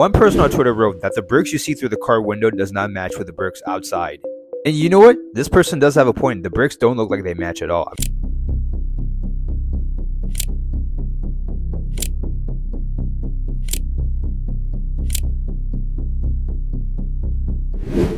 One person on Twitter wrote that the bricks you see through the car window does not match with the bricks outside. And you know what? This person does have a point. The bricks don't look like they match at all.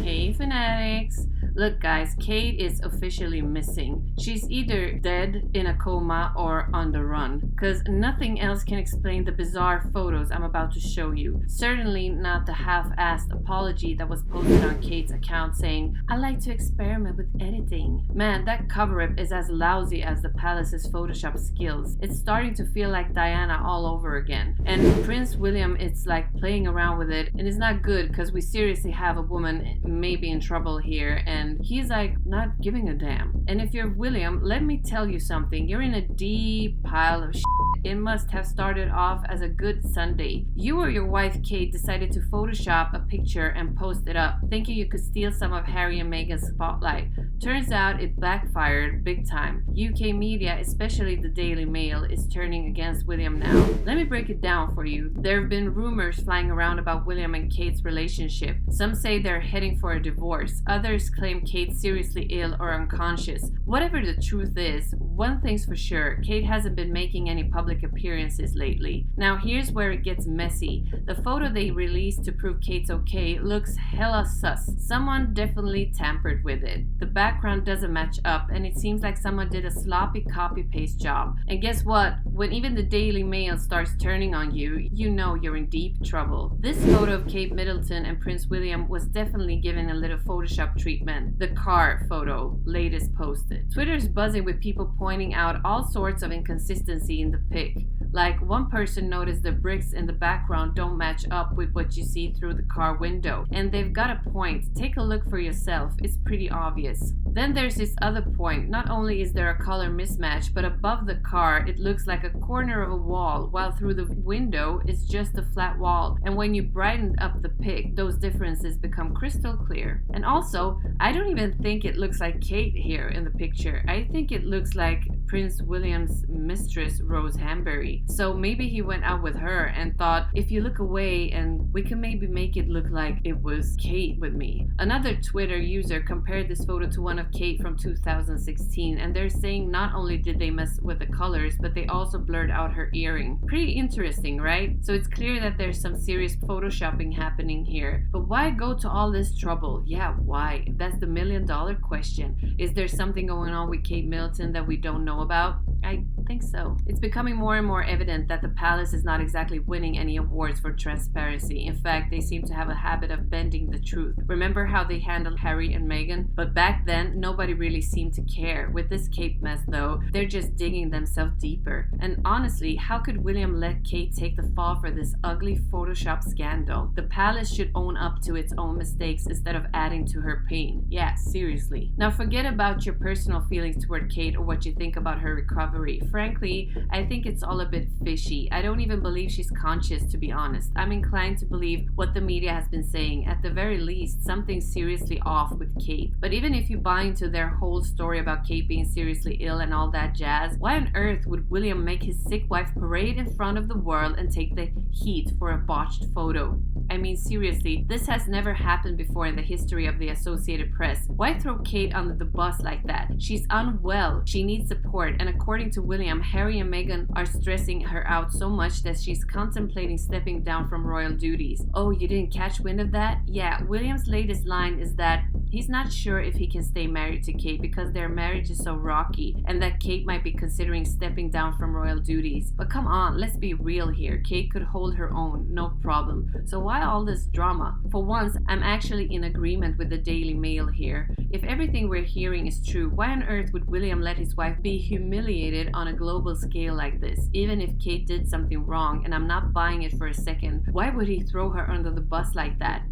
Hey fanatics! Look guys, Kate is officially missing. She's either dead, in a coma, or on the run. Cause nothing else can explain the bizarre photos I'm about to show you. Certainly not the half-assed apology that was posted on Kate's account saying, "I like to experiment with editing." Man, that cover-up is as lousy as the palace's Photoshop skills. It's starting to feel like Diana all over again. And Prince William is like playing around with it, and it's not good because we seriously have a woman maybe in trouble here, and he's like not giving a damn. And if you're William, let me tell you something, you're in a deep pile of shit. It must have started off as a good Sunday. You or your wife Kate decided to Photoshop a picture and post it up, thinking you could steal some of Harry and Meghan's spotlight. Turns out it backfired big time. UK media, especially the Daily Mail, is turning against William now. Let me break it down for you. There have been rumors flying around about William and Kate's relationship. Some say they're heading for a divorce. Others claim Kate's seriously ill or unconscious. Whatever the truth is, one thing's for sure, Kate hasn't been making any public appearances lately. Now here's where it gets messy. The photo they released to prove Kate's okay looks hella sus. Someone definitely tampered with it. The background doesn't match up, and it seems like someone did a sloppy copy-paste job. And guess what? When even the Daily Mail starts turning on you, you know you're in deep trouble. This photo of Kate Middleton and Prince William was definitely given a little Photoshop treatment. The car photo, latest posted. Twitter's buzzing with people pointing out all sorts of inconsistency in the pic. Like, one person noticed the bricks in the background don't match up with what you see through the car window. And they've got a point. Take a look for yourself. It's pretty obvious. Then there's this other point. Not only is there a color mismatch, but above the car it looks like a corner of a wall, while through the window it's just a flat wall. And when you brighten up the pic, those differences become crystal clear. And also, I don't even think it looks like Kate here in the picture. I think it looks like Prince William's mistress, Rose Hanbury. So maybe he went out with her and thought, if you look away and we can maybe make it look like it was Kate with me. Another Twitter user compared this photo to one of Kate from 2016, and they're saying not only did they mess with the colors, but they also blurred out her earring. Pretty interesting, right? So it's clear that there's some serious photoshopping happening here. But why go to all this trouble? Yeah, why? That's the million-dollar question. Is there something going on with Kate Middleton that we don't know about? I think so. It's becoming more and more evident that the palace is not exactly winning any awards for transparency. In fact, they seem to have a habit of bending the truth. Remember how they handled Harry and Meghan? But back then, nobody really seemed to care. With this Kate mess though, they're just digging themselves deeper. And honestly, how could William let Kate take the fall for this ugly Photoshop scandal? The palace should own up to its own mistakes instead of adding to her pain. Yeah, seriously. Now forget about your personal feelings toward Kate or what you think about her recovery. Frankly, I think it's all a bit fishy. I don't even believe she's conscious, to be honest. I'm inclined to believe what the media has been saying. At the very least, something's seriously off with Kate. But even if you buy into their whole story about Kate being seriously ill and all that jazz, why on earth would William make his sick wife parade in front of the world and take the heat for a botched photo? I mean, seriously, this has never happened before in the history of the Associated Press. Why throw Kate under the bus like that? She's unwell. She needs support. And according to William, Harry and Meghan are stressing her out so much that she's contemplating stepping down from royal duties. Oh, you didn't catch wind of that? Yeah, William's latest line is that he's not sure if he can stay married to Kate because their marriage is so rocky, and that Kate might be considering stepping down from royal duties. But come on, let's be real here. Kate could hold her own, no problem. So why all this drama? For once, I'm actually in agreement with the Daily Mail here. If everything we're hearing is true, why on earth would William let his wife be humiliated on a global scale like this? Even if Kate did something wrong, and I'm not buying it for a second, why would he throw her under the bus like that?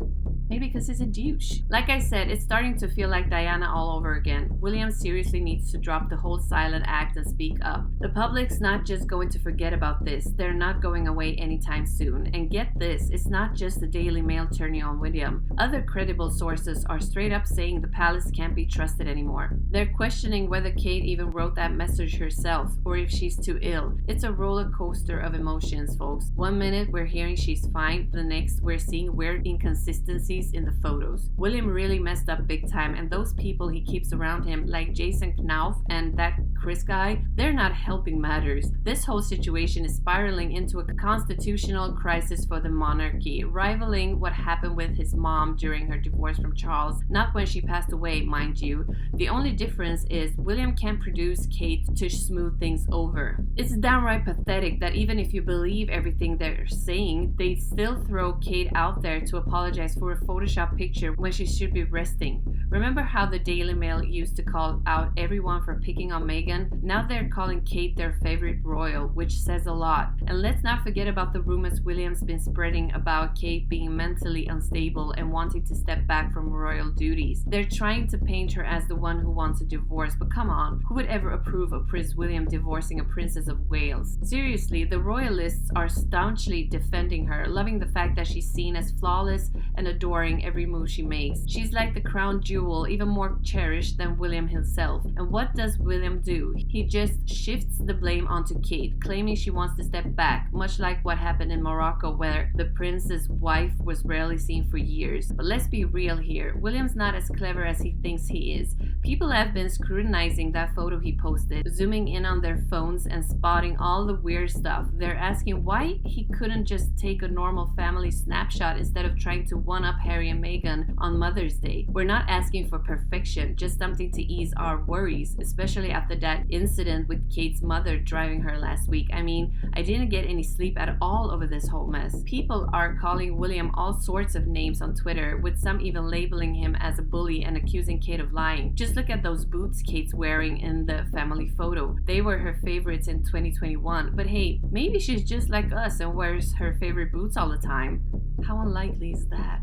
Maybe because he's a douche. Like I said, it's starting to feel like Diana all over again. William seriously needs to drop the whole silent act and speak up. The public's not just going to forget about this. They're not going away anytime soon. And get this, it's not just the Daily Mail turning on William. Other credible sources are straight up saying the palace can't be trusted anymore. They're questioning whether Kate even wrote that message herself or if she's too ill. It's a roller coaster of emotions, folks. One minute we're hearing she's fine, the next we're seeing weird inconsistencies in the photos. William really messed up big time, and those people he keeps around him, like Jason Knauf and that Chris guy, they're not helping matters. This whole situation is spiraling into a constitutional crisis for the monarchy, rivaling what happened with his mom during her divorce from Charles, not when she passed away, mind you. The only difference is William can't produce Kate to smooth things over. It's downright pathetic that even if you believe everything they're saying, they still throw Kate out there to apologize for a Photoshop picture when she should be resting. Remember how the Daily Mail used to call out everyone for picking on Meghan? Now they're calling Kate their favorite royal, which says a lot. And let's not forget about the rumors William's been spreading about Kate being mentally unstable and wanting to step back from royal duties. They're trying to paint her as the one who wants a divorce, but come on, who would ever approve of Prince William divorcing a Princess of Wales? Seriously, the royalists are staunchly defending her, loving the fact that she's seen as flawless and adoring every move she makes. She's like the crown jewel, even more cherished than William himself. And what does William do? He just shifts the blame onto Kate, claiming she wants to step back, much like what happened in Morocco where the prince's wife was rarely seen for years. But let's be real here, William's not as clever as he thinks he is. People have been scrutinizing that photo he posted, zooming in on their phones and spotting all the weird stuff. They're asking why he couldn't just take a normal family snapshot instead of trying to one-up Harry and Meghan on Mother's Day. We're not asking for perfection, just something to ease our worries, especially after that incident with Kate's mother driving her last week. I mean, I didn't get any sleep at all over this whole mess. People are calling William all sorts of names on Twitter, with some even labeling him as a bully and accusing Kate of lying. Just look at those boots Kate's wearing in the family photo. They were her favorites in 2021. But hey, maybe she's just like us and wears her favorite boots all the time. How unlikely is that?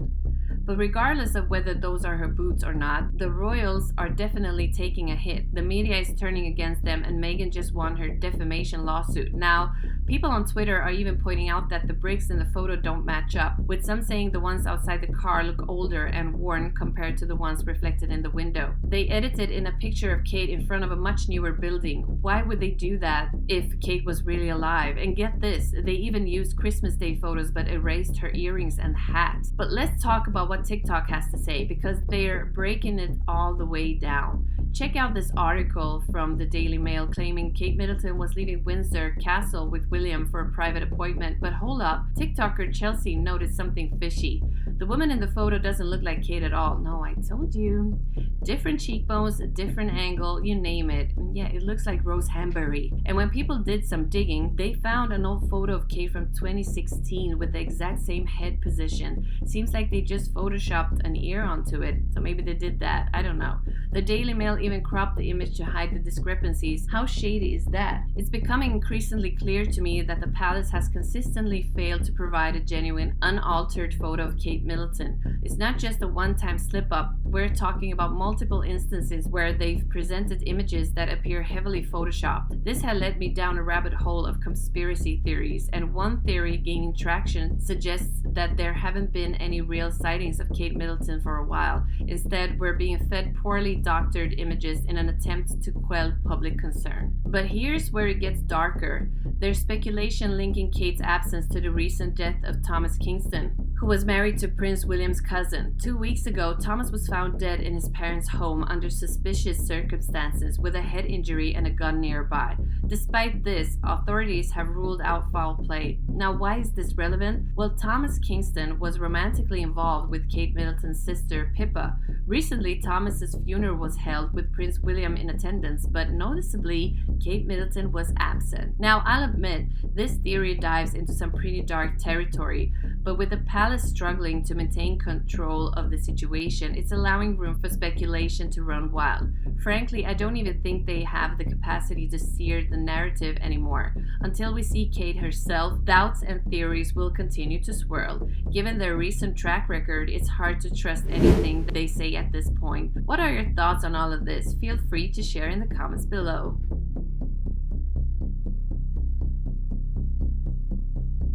But regardless of whether those are her boots or not, the royals are definitely taking a hit. The media is turning against them, and Meghan just won her defamation lawsuit. Now, people on Twitter are even pointing out that the bricks in the photo don't match up, with some saying the ones outside the car look older and worn compared to the ones reflected in the window. They edited in a picture of Kate in front of a much newer building. Why would they do that if Kate was really alive? And get this, they even used Christmas Day photos but erased her earrings and hat. But let's talk about what TikTok has to say, because they're breaking it all the way down. Check out this article from the Daily Mail claiming Kate Middleton was leaving Windsor Castle with William for a private appointment. But hold up, TikToker Chelsea noticed something fishy. The woman in the photo doesn't look like Kate at all. No, I told you. Different cheekbones, a different angle, you name it. Yeah, it looks like Rose Hanbury. And when people did some digging, they found an old photo of Kate from 2016 with the exact same head position. Seems like they just photoshopped an ear onto it. So maybe they did that. I don't know. The Daily Mail even cropped the image to hide the discrepancies. How shady is that? It's becoming increasingly clear to me that the palace has consistently failed to provide a genuine, unaltered photo of Kate Middleton. It's not just a one-time slip-up. We're talking about multiple instances where they've presented images that appear heavily photoshopped. This had led me down a rabbit hole of conspiracy theories, and one theory gaining traction suggests that there haven't been any real sightings of Kate Middleton for a while. Instead, we're being fed poorly doctored images in an attempt to quell public concern. But here's where it gets darker. There's speculation linking Kate's absence to the recent death of Thomas Kingston, who was married to Prince William's cousin. 2 weeks ago, Thomas was found dead in his parents' home under suspicious circumstances with a head injury and a gun nearby. Despite this, authorities have ruled out foul play. Now, why is this relevant? Well, Thomas Kingston was romantically involved with Kate Middleton's sister, Pippa. Recently, Thomas's funeral was held with Prince William in attendance, but noticeably, Kate Middleton was absent. Now, I'll admit, this theory dives into some pretty dark territory, But with the palace struggling to maintain control of the situation, it's allowing room for speculation to run wild. Frankly, I don't even think they have the capacity to steer the narrative anymore. Until we see Kate herself, doubts and theories will continue to swirl. Given their recent track record, it's hard to trust anything they say at this point. What are your thoughts on all of this? Feel free to share in the comments below.